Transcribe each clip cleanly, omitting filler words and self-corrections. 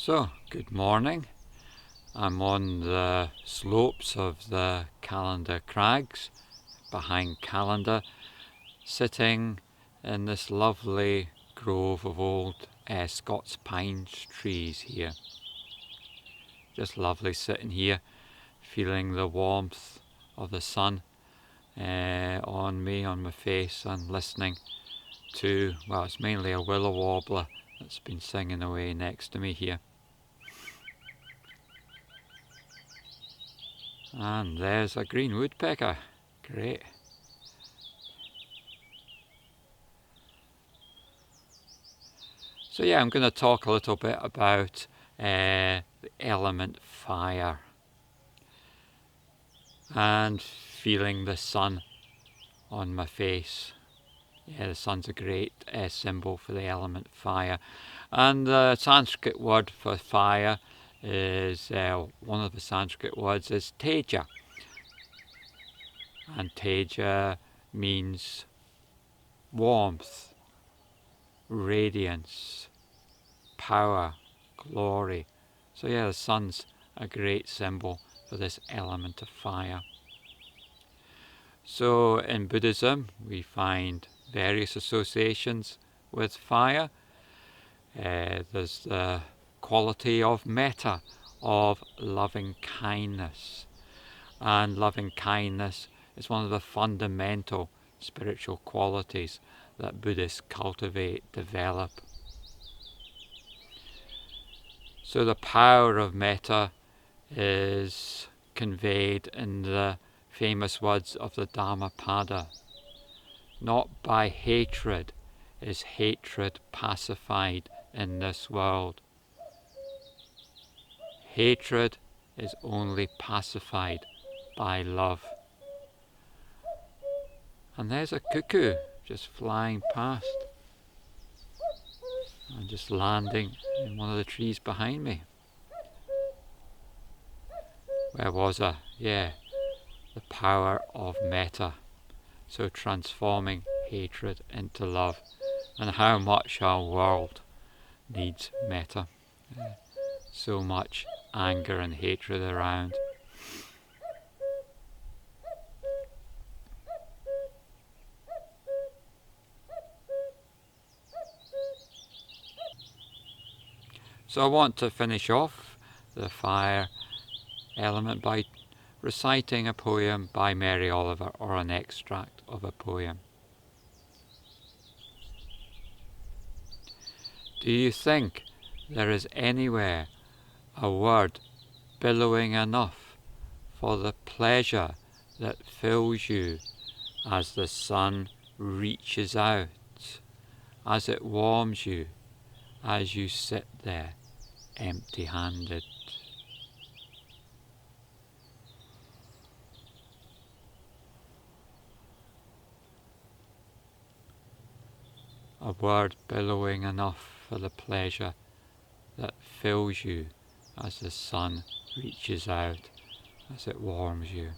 So, good morning. I'm on the slopes of the Calendar Crags, behind Calendar, sitting in this lovely grove of old Scots pine trees here. Just lovely sitting here, feeling the warmth of the sun on me, on my face, and listening to, well, it's mainly a willow warbler that's been singing away next to me here. And there's a green woodpecker. Great. So yeah, I'm going to talk a little bit about the element fire and feeling the sun on my face. Yeah, the sun's a great symbol for the element fire. And the Sanskrit word for fire is, one of the Sanskrit words is teja. And teja means warmth, radiance, power, glory. So yeah, the sun's a great symbol for this element of fire. So in Buddhism we find various associations with fire. There's the quality of metta, of loving kindness. And loving kindness is one of the fundamental spiritual qualities that Buddhists cultivate, develop. So the power of metta is conveyed in the famous words of the Dharma. Not by hatred is hatred pacified in this world. Hatred is only pacified by love. And there's a cuckoo just flying past and just landing in one of the trees behind me. Where was I? Yeah, the power of metta. So transforming hatred into love, and how much our world needs metta. So much anger and hatred around. So I want to finish off the fire element by reciting a poem by Mary Oliver, or an extract of a poem. Do you think there is anywhere a word billowing enough for the pleasure that fills you as the sun reaches out, as it warms you, as you sit there empty-handed? A word billowing enough for the pleasure that fills you as the sun reaches out, as it warms you.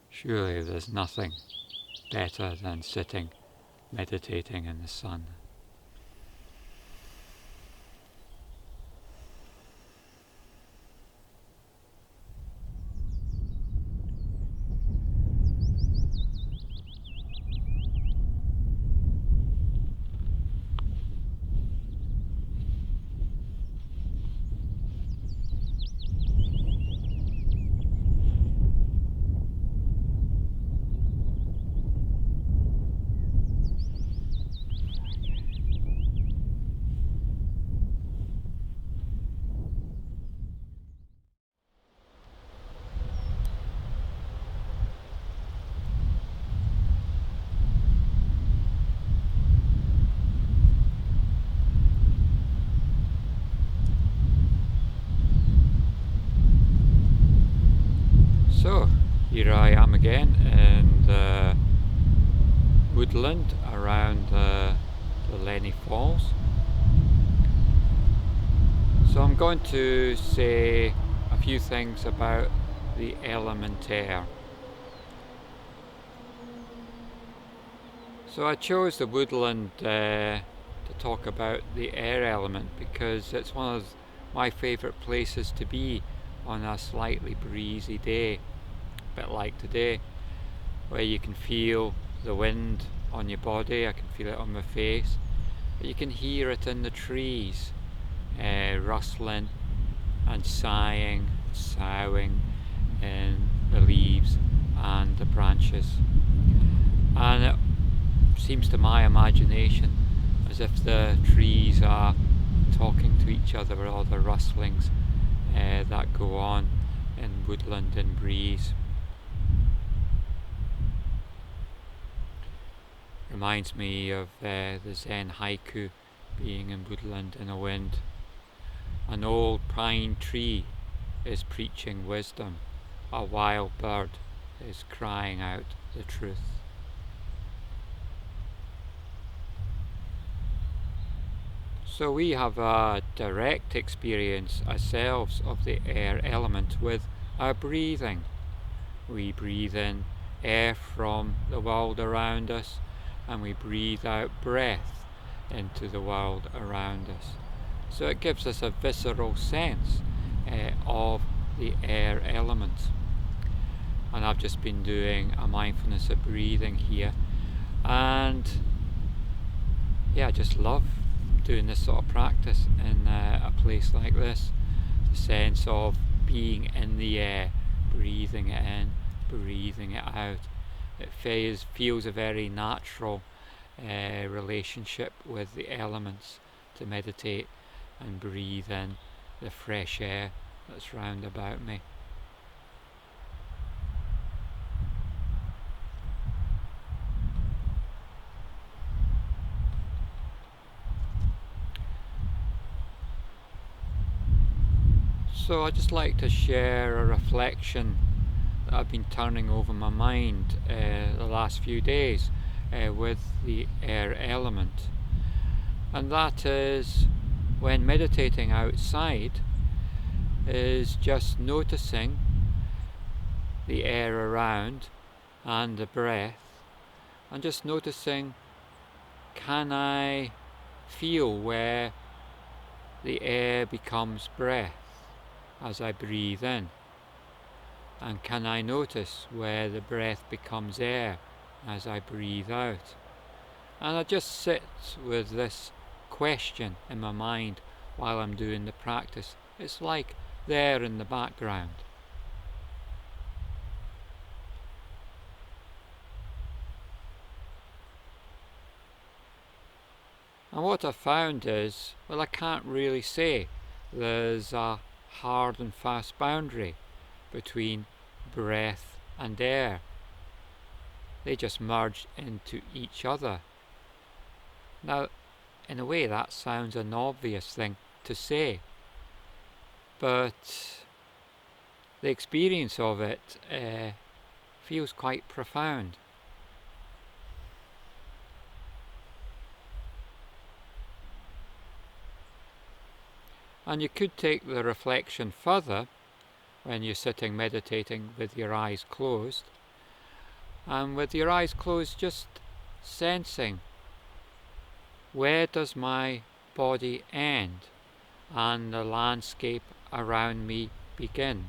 Surely there's nothing better than sitting, meditating in the sun. So, here I am again in the woodland around the Lenny Falls. So I'm going to say a few things about the element air. So I chose the woodland to talk about the air element because it's one of my favourite places to be on a slightly breezy day, a bit like today, where you can feel the wind on your body. I can feel it on my face, but you can hear it in the trees, rustling and sighing, soughing in the leaves and the branches. And it seems to my imagination as if the trees are talking to each other with all the rustlings that go on in woodland and breeze. Reminds me of the Zen haiku, being in woodland in a wind. An old pine tree is preaching wisdom, a wild bird is crying out the truth. So we have a direct experience ourselves of the air element with our breathing. We breathe in air from the world around us, and we breathe out breath into the world around us. So it gives us a visceral sense of the air element. And I've just been doing a mindfulness of breathing here, and I just love doing this sort of practice in a place like this. The sense of being in the air, breathing it in, breathing it out. It feels a very natural relationship with the elements to meditate and breathe in the fresh air that's round about me. So I'd just like to share a reflection that I've been turning over my mind the last few days with the air element. And that is, when meditating outside, is just noticing the air around and the breath, and just noticing, can I feel where the air becomes breath as I breathe in? And can I notice where the breath becomes air as I breathe out? And I just sit with this question in my mind while I'm doing the practice. It's like there in the background. And what I found is, I can't really say there's a hard and fast boundary between breath and air. They just merge into each other. Now, in a way, that sounds an obvious thing to say, but the experience of it feels quite profound. And you could take the reflection further when you're sitting meditating with your eyes closed, and with your eyes closed just sensing, where does my body end and the landscape around me begin?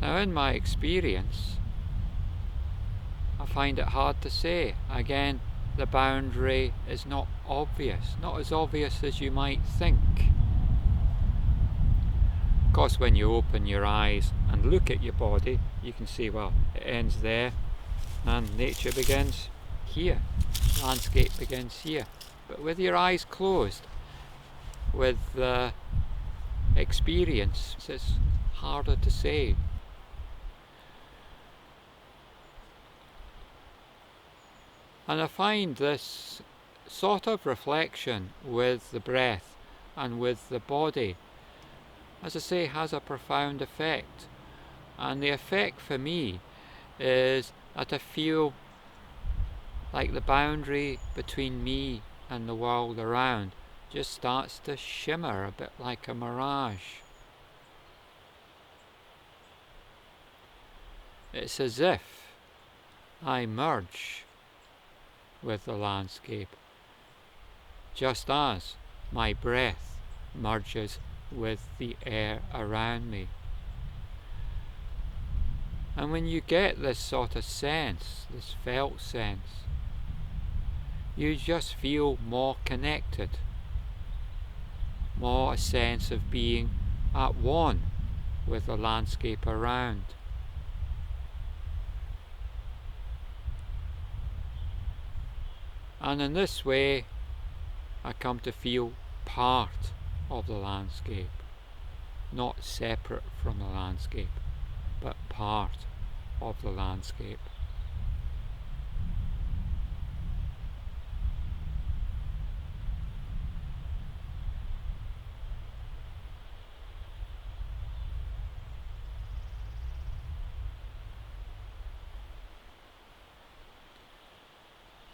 Now, in my experience, I find it hard to say. Again, the boundary is not obvious, not as obvious as you might think. Of course, when you open your eyes and look at your body, you can see, well, it ends there and nature begins here, landscape begins here. But with your eyes closed, with the experience, it's harder to say. And I find this sort of reflection with the breath and with the body, as I say, has a profound effect. And the effect for me is that I feel like the boundary between me and the world around just starts to shimmer a bit like a mirage. It's as if I merge with the landscape, just as my breath merges with the air around me. And when you get this sort of sense, this felt sense, you just feel more connected, more a sense of being at one with the landscape around. And in this way, I come to feel part of the landscape, not separate from the landscape, but part of the landscape.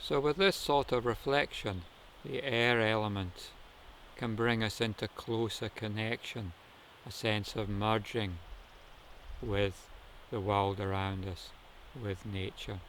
So with this sort of reflection, the air element can bring us into closer connection, a sense of merging with the world around us, with nature.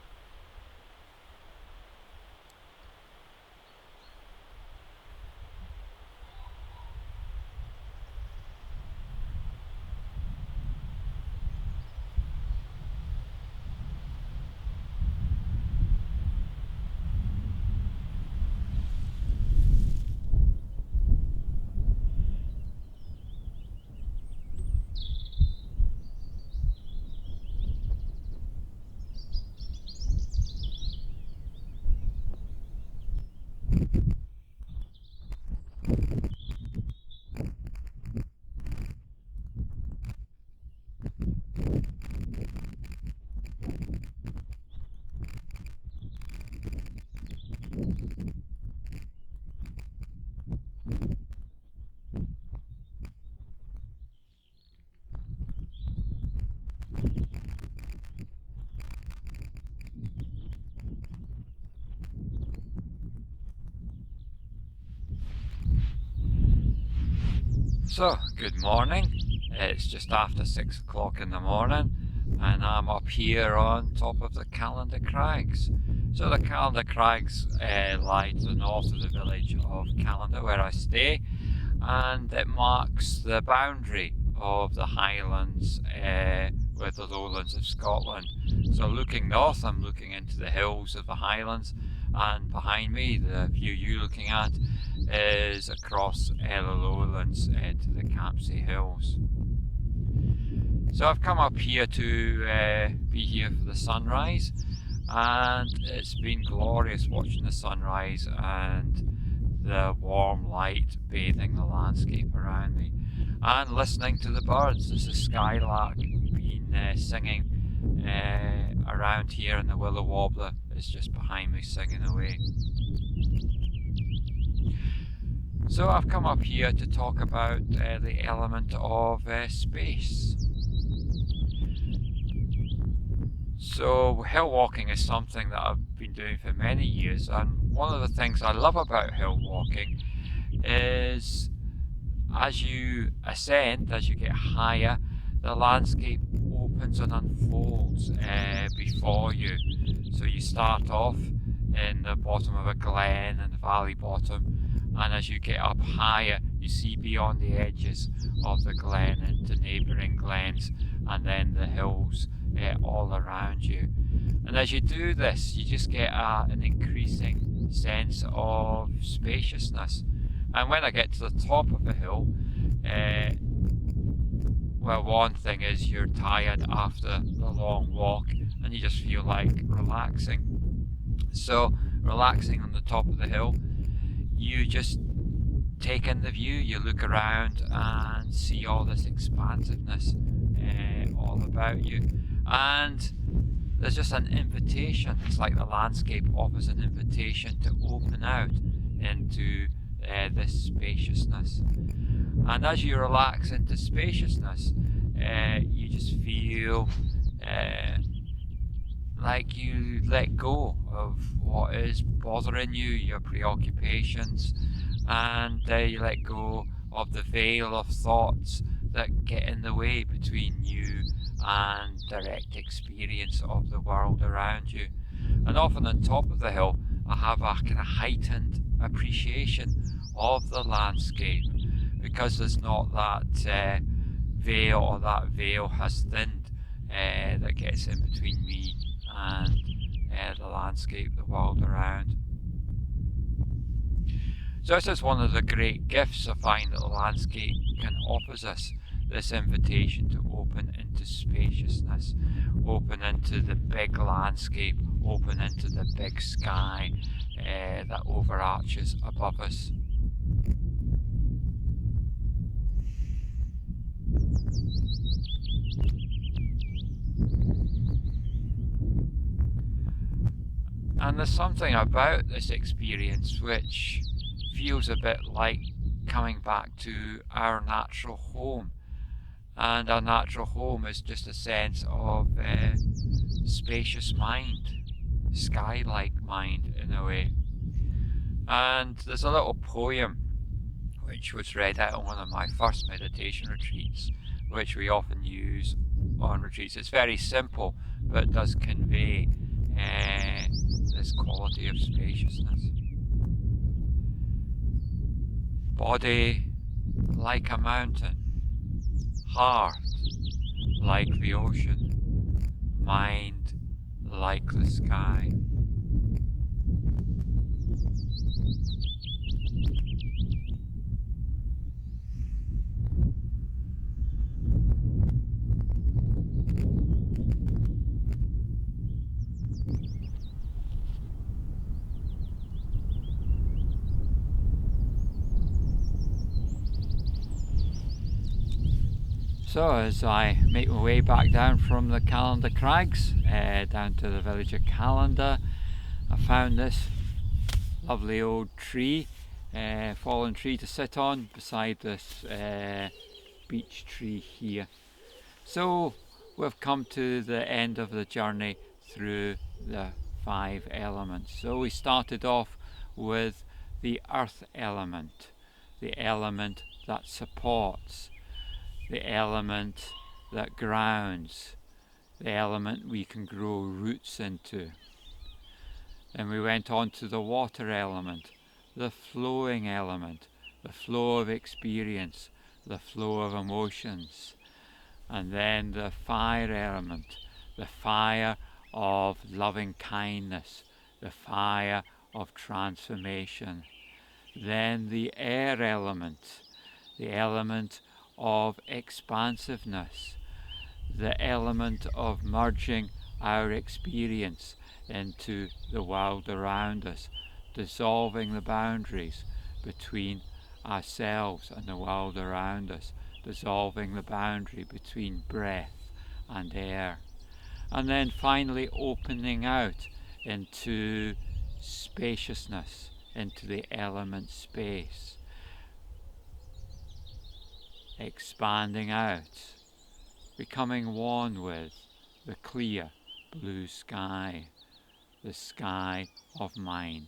So, good morning. It's just after 6 o'clock in the morning and I'm up here on top of the Calendar Crags. So the Calendar Crags lie to the north of the village of Calendar where I stay, and it marks the boundary of the Highlands with the lowlands of Scotland. So looking north, I'm looking into the hills of the Highlands, and behind me, the view you're looking at, is across the lowlands to the Campsie Hills. So I've come up here to be here for the sunrise, and it's been glorious watching the sunrise and the warm light bathing the landscape around me, and listening to the birds. There's a skylark been singing around here, and the willow warbler is just behind me singing away. So I've come up here to talk about the element of space. So hill walking is something that I've been doing for many years, and one of the things I love about hill walking is as you ascend, as you get higher, the landscape opens and unfolds before you. So you start off in the bottom of a glen and the valley bottom, and as you get up higher you see beyond the edges of the glen into neighbouring glens and then the hills all around you. And as you do this you just get an increasing sense of spaciousness. And when I get to the top of a hill, well, one thing is you're tired after the long walk and you just feel like relaxing. So relaxing on the top of the hill, you just take in the view, you look around and see all this expansiveness all about you, and there's just an invitation. It's like the landscape offers an invitation to open out into this spaciousness, and as you relax into spaciousness you just feel like you let go of what is bothering you, your preoccupations, and you let go of the veil of thoughts that get in the way between you and direct experience of the world around you. And often on top of the hill, I have a kind of heightened appreciation of the landscape because there's not that veil, or that veil has thinned, that gets in between me and the landscape, the world around. So this is one of the great gifts I find that the landscape can offers us, this invitation to open into spaciousness, open into the big landscape, open into the big sky that overarches above us. And there's something about this experience which feels a bit like coming back to our natural home. And our natural home is just a sense of spacious mind, sky-like mind in a way. And there's a little poem which was read out on one of my first meditation retreats, which we often use on retreats. It's very simple, but does convey this quality of spaciousness. Body like a mountain, heart like the ocean, mind like the sky. So as I make my way back down from the Calendar Crags down to the village of Calendar, I found this lovely old tree, fallen tree to sit on beside this beech tree here. So we've come to the end of the journey through the 5 elements. So we started off with the earth element, the element that supports, the element that grounds, the element we can grow roots into. Then we went on to the water element, the flowing element, the flow of experience, the flow of emotions. And then the fire element, the fire of loving kindness, the fire of transformation. Then the air element, the element of expansiveness, the element of merging our experience into the world around us, dissolving the boundaries between ourselves and the world around us, dissolving the boundary between breath and air. And then finally opening out into spaciousness, into the element space, expanding out, becoming one with the clear blue sky, the sky of mind.